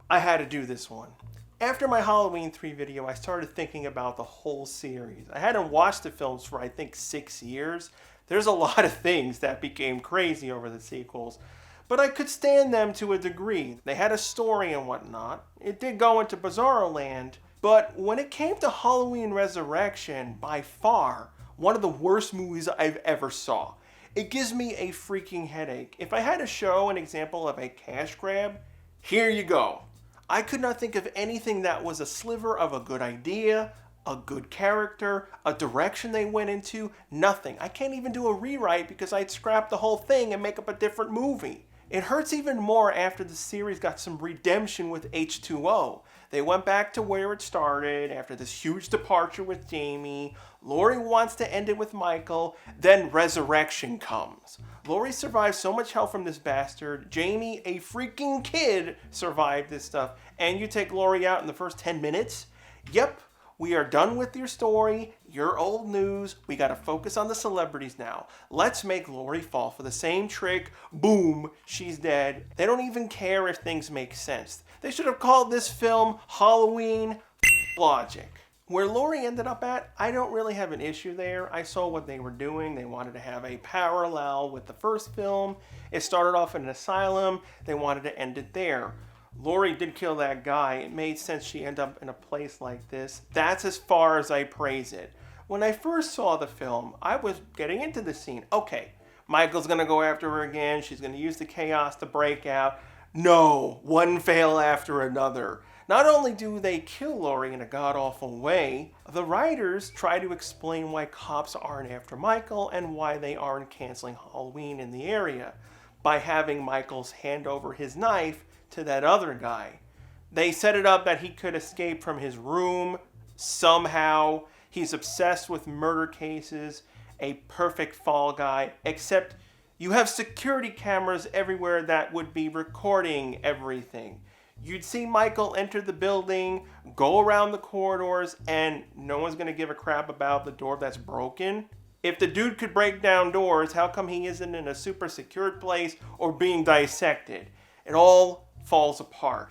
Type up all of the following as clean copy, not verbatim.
I had to do this one. After my Halloween 3 video, I started thinking about the whole series. I hadn't watched the films for I think 6 years. There's a lot of things that became crazy over the sequels, but I could stand them to a degree. They had a story and whatnot. It did go into Bizarro Land, but when it came to Halloween Resurrection, by far, one of the worst movies I've ever saw. It gives me a freaking headache. If I had to show an example of a cash grab, here you go. I could not think of anything that was a sliver of a good idea, a good character, a direction they went into, nothing. I can't even do a rewrite because I'd scrap the whole thing and make up a different movie. It hurts even more after the series got some redemption with H2O. They went back to where it started after this huge departure with Jamie. Laurie wants to end it with Michael, then resurrection comes. Laurie survived so much hell from this bastard. Jamie, a freaking kid, survived this stuff. And you take Laurie out in the first 10 minutes? Yep, we are done with your story. You're old news. We gotta focus on the celebrities now. Let's make Laurie fall for the same trick. Boom, she's dead. They don't even care if things make sense. They should have called this film Halloween Logic. Where Laurie ended up at, I don't really have an issue there. I saw what they were doing. They wanted to have a parallel with the first film. It started off in an asylum. They wanted to end it there. Laurie did kill that guy. It made sense she end up in a place like this. That's as far as I praise it. When I first saw the film, I was getting into the scene. Okay, Michael's gonna go after her again. She's gonna use the chaos to break out. No, one fail after another. Not only do they kill Laurie in a god-awful way, the writers try to explain why cops aren't after Michael and why they aren't canceling Halloween in the area by having Michael's hand over his knife to that other guy. They set it up that he could escape from his room somehow. He's obsessed with murder cases, a perfect fall guy, except you have security cameras everywhere that would be recording everything. You'd see Michael enter the building, go around the corridors, and no one's going to give a crap about the door that's broken. If the dude could break down doors, how come he isn't in a super secured place or being dissected? It all falls apart.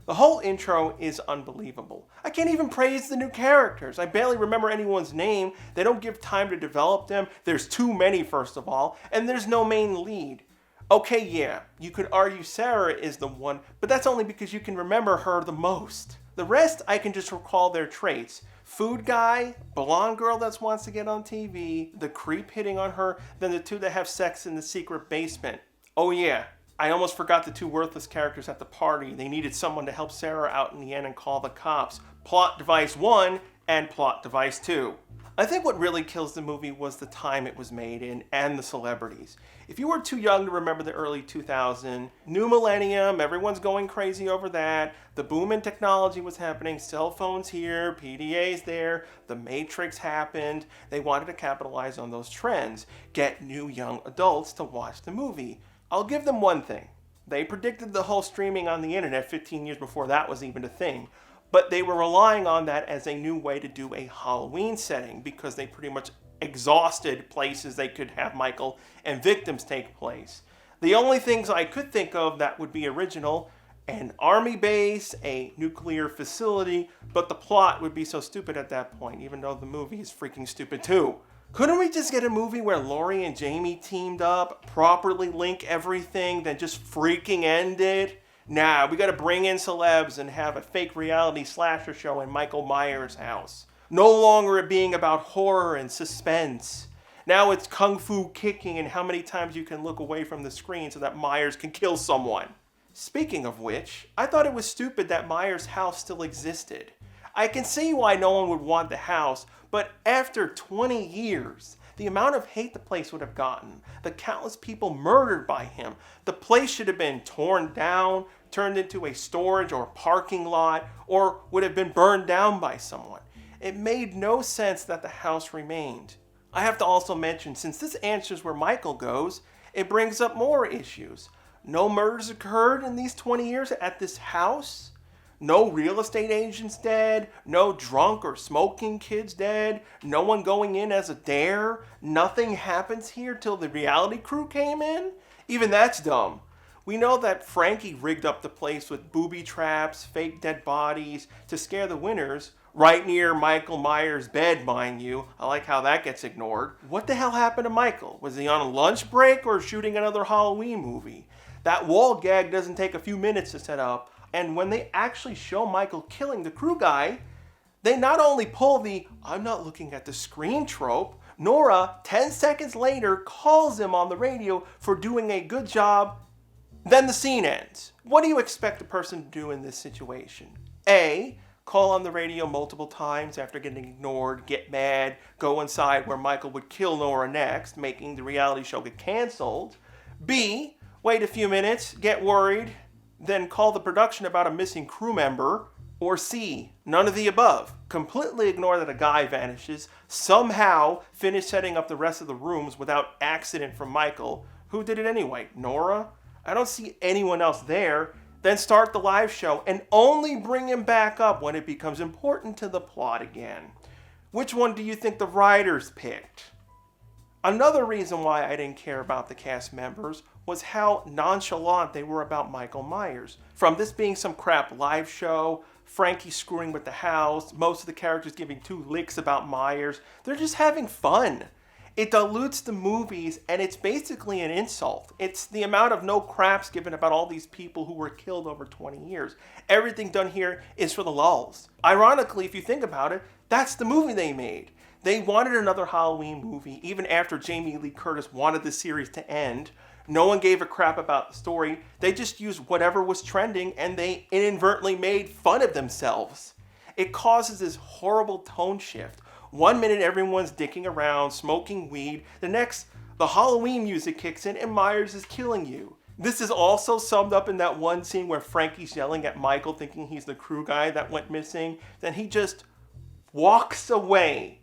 The whole intro is unbelievable. I can't even praise the new characters. I barely remember anyone's name. They don't give time to develop them. There's too many, first of all, and there's no main lead. Okay, yeah, you could argue Sarah is the one, but that's only because you can remember her the most. The rest, I can just recall their traits. Food guy, blonde girl that wants to get on TV, the creep hitting on her, then the two that have sex in the secret basement. Oh yeah, I almost forgot the two worthless characters at the party. They needed someone to help Sarah out in the end and call the cops. Plot device 1 and plot device 2. I think what really kills the movie was the time it was made in and the celebrities. If you were too young to remember the early 2000s, new millennium, everyone's going crazy over that, the boom in technology was happening, cell phones here, PDAs there, the Matrix happened, they wanted to capitalize on those trends, get new young adults to watch the movie. I'll give them one thing. They predicted the whole streaming on the internet 15 years before that was even a thing. But they were relying on that as a new way to do a Halloween setting because they pretty much exhausted places they could have Michael and victims take place. The only things I could think of that would be original, an army base, a nuclear facility, but the plot would be so stupid at that point, even though the movie is freaking stupid too. Couldn't we just get a movie where Laurie and Jamie teamed up, properly link everything, then just freaking end it? Nah, we gotta bring in celebs and have a fake reality slasher show in Michael Myers' house. No longer it being about horror and suspense. Now it's kung fu kicking and how many times you can look away from the screen so that Myers can kill someone. Speaking of which, I thought it was stupid that Myers' house still existed. I can see why no one would want the house, but after 20 years, the amount of hate the place would have gotten, the countless people murdered by him, the place should have been torn down, turned into a storage or parking lot, or would have been burned down by someone. It made no sense that the house remained. I have to also mention, since this answers where Michael goes, it brings up more issues. No murders occurred in these 20 years at this house? No real estate agents dead, no drunk or smoking kids dead, no one going in as a dare. Nothing happens here till the reality crew came in? Even that's dumb. We know that Frankie rigged up the place with booby traps, fake dead bodies to scare the winners, right near Michael Myers' bed, mind you. I like how that gets ignored. What the hell happened to Michael? Was he on a lunch break or shooting another Halloween movie? That wall gag doesn't take a few minutes to set up. And when they actually show Michael killing the crew guy, they not only pull the "I'm not looking at the screen" trope, Nora, 10 seconds later, calls him on the radio for doing a good job, then the scene ends. What do you expect a person to do in this situation? A, call on the radio multiple times after getting ignored, get mad, go inside where Michael would kill Nora next, making the reality show get canceled. B, wait a few minutes, get worried, then call the production about a missing crew member. Or C, none of the above. Completely ignore that a guy vanishes, somehow finish setting up the rest of the rooms without accident from Michael. Who did it anyway? Nora? I don't see anyone else there. Then start the live show and only bring him back up when it becomes important to the plot again. Which one do you think the writers picked? Another reason why I didn't care about the cast members was how nonchalant they were about Michael Myers. From this being some crap live show, Frankie screwing with the house, most of the characters giving 2 licks about Myers, they're just having fun. It dilutes the movies and it's basically an insult. It's the amount of no craps given about all these people who were killed over 20 years. Everything done here is for the lulz. Ironically, if you think about it, that's the movie they made. They wanted another Halloween movie, even after Jamie Lee Curtis wanted the series to end. No one gave a crap about the story. They just used whatever was trending and they inadvertently made fun of themselves. It causes this horrible tone shift. One minute everyone's dicking around, smoking weed. The next, the Halloween music kicks in and Myers is killing you. This is also summed up in that one scene where Frankie's yelling at Michael thinking he's the crew guy that went missing. Then he just walks away.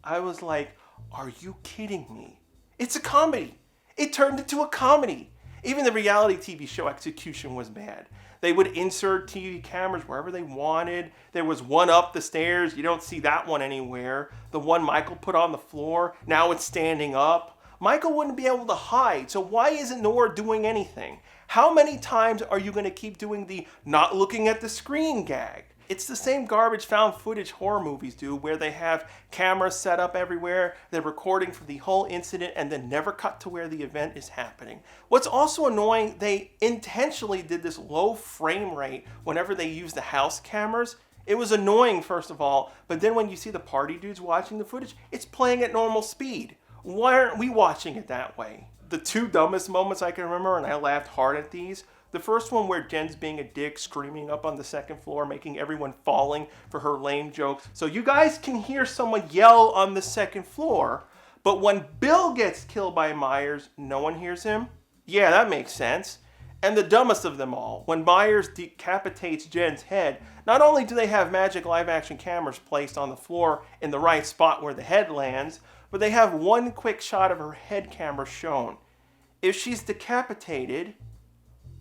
I was like, are you kidding me? It's a comedy. It turned into a comedy. Even the reality TV show execution was bad. They would insert TV cameras wherever they wanted. There was one up the stairs. You don't see that one anywhere. The one Michael put on the floor, now it's standing up. Michael wouldn't be able to hide, so why isn't Nora doing anything? How many times are you going to keep doing the not looking at the screen gag? It's the same garbage found footage horror movies do, where they have cameras set up everywhere, they're recording for the whole incident and then never cut to where the event is happening. What's also annoying, they intentionally did this low frame rate whenever they use the house cameras. It was annoying, first of all, but then when you see the party dudes watching the footage, it's playing at normal speed. Why aren't we watching it that way? The 2 dumbest moments I can remember, and I laughed hard at these. The first one where Jen's being a dick, screaming up on the 2nd floor, making everyone falling for her lame jokes. So you guys can hear someone yell on the 2nd floor, but when Bill gets killed by Myers, no one hears him? Yeah, that makes sense. And the dumbest of them all, when Myers decapitates Jen's head, not only do they have magic live-action cameras placed on the floor in the right spot where the head lands, but they have one quick shot of her head camera shown. If she's decapitated,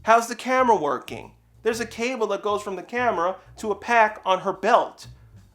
how's the camera working? There's a cable that goes from the camera to a pack on her belt.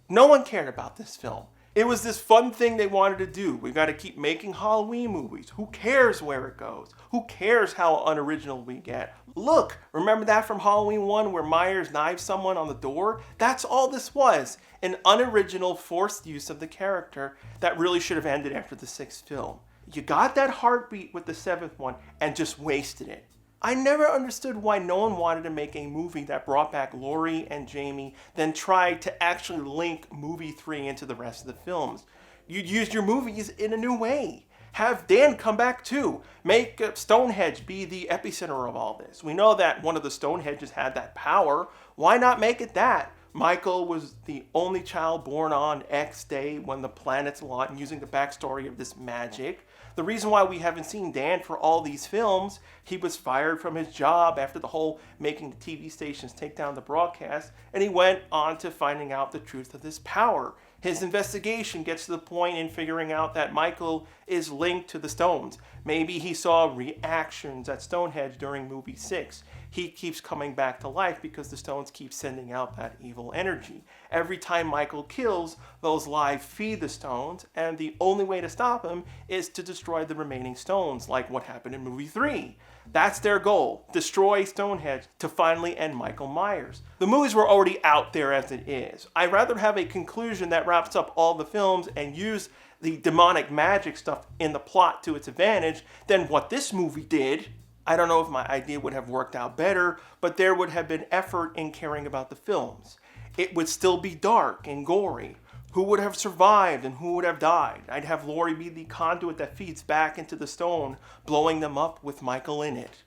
No one cared about this film. It was this fun thing they wanted to do. We got to keep making Halloween movies. Who cares where it goes? Who cares how unoriginal we get? Look, remember that from Halloween 1 where Myers knives someone on the door? That's all this was. An unoriginal, forced use of the character that really should have ended after the 6th film. You got that heartbeat with the 7th one and just wasted it. I never understood why no one wanted to make a movie that brought back Laurie and Jamie, then tried to actually link movie 3 into the rest of the films. You'd use your movies in a new way. Have Dan come back too. Make Stonehenge be the epicenter of all this. We know that one of the Stonehenges had that power. Why not make it that? Michael was the only child born on X day when the planets aligned, using the backstory of this magic. The reason why we haven't seen Dan for all these films, he was fired from his job after the whole making the TV stations take down the broadcast, and he went on to finding out the truth of this power. His investigation gets to the point in figuring out that Michael is linked to the stones. Maybe he saw reactions at Stonehenge during movie 6. he keeps coming back to life because the stones keep sending out that evil energy. Every time Michael kills, those live feed the stones, and the only way to stop him is to destroy the remaining stones, like what happened in movie 3. That's their goal, destroy Stonehenge to finally end Michael Myers. The movies were already out there as it is. I'd rather have a conclusion that wraps up all the films and use the demonic magic stuff in the plot to its advantage than what this movie did. I don't know if my idea would have worked out better, but there would have been effort in caring about the films. It would still be dark and gory. Who would have survived and who would have died? I'd have Laurie be the conduit that feeds back into the stone, blowing them up with Michael in it.